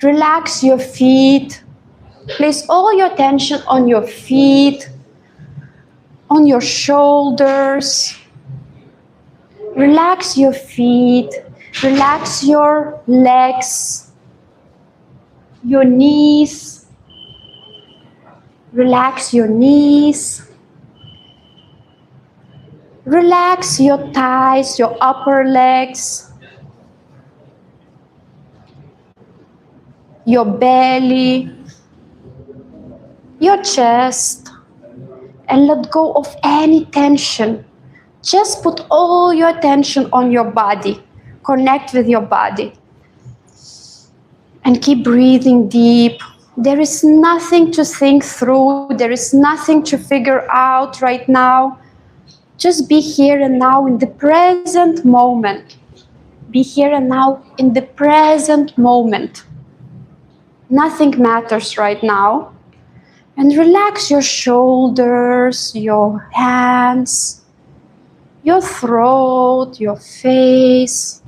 Relax your feet. Place all your attention on your feet, on your shoulders. Relax your feet. Relax your legs, your knees. Relax your knees. Relax your thighs, your upper legs, your belly, your chest, and let go of any tension. Just put all your attention on your body. Connect with your body. And keep breathing deep. There is nothing to think through. There is nothing to figure out right now. Just be here and now in the present moment. Be here and now in the present moment. Nothing matters right now. And relax your shoulders, your hands, your throat, your face.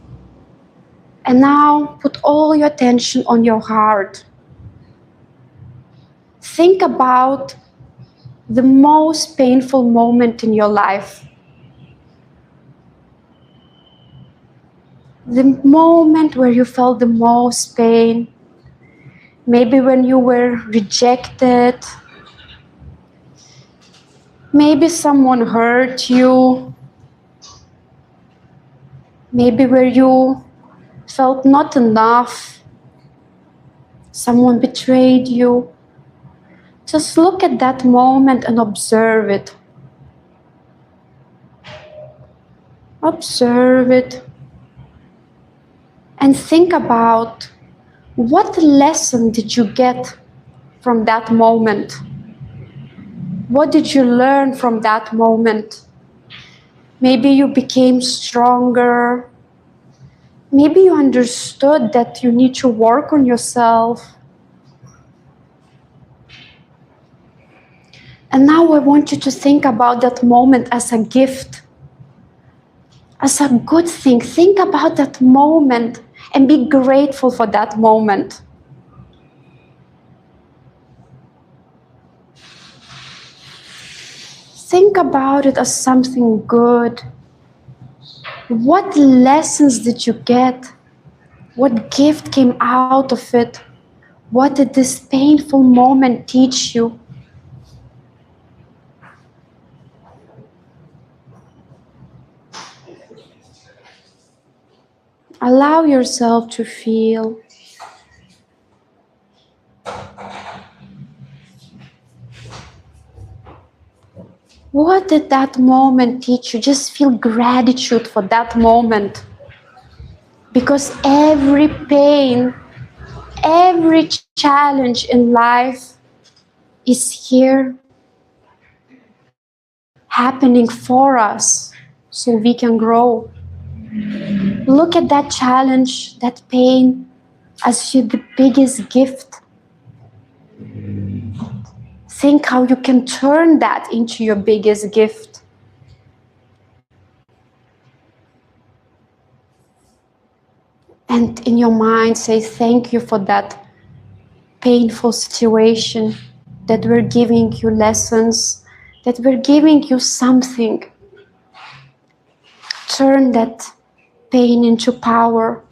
And now put all your attention on your heart. Think about the most painful moment in your life. The moment where you felt the most pain. Maybe when you were rejected. Maybe someone hurt you. Maybe where you felt not enough. Someone betrayed you. Just look at that moment and observe it. Observe it. And think about what lesson did you get from that moment? What did you learn from that moment? Maybe you became stronger. Maybe you understood that you need to work on yourself. And now I want you to think about that moment as a gift, as a good thing. Think about that moment and be grateful for that moment. Think about it as something good. What lessons did you get? What gift came out of it? What did this painful moment teach you? Allow yourself to feel. What did that moment teach you? Just feel gratitude for that moment. Because every pain, every challenge in life is here happening for us so we can grow. Look at that challenge, that pain, as the biggest gift. Think how you can turn that into your biggest gift. And in your mind, say thank you for that painful situation, that we're giving you lessons, that we're giving you something. Turn that pain into power.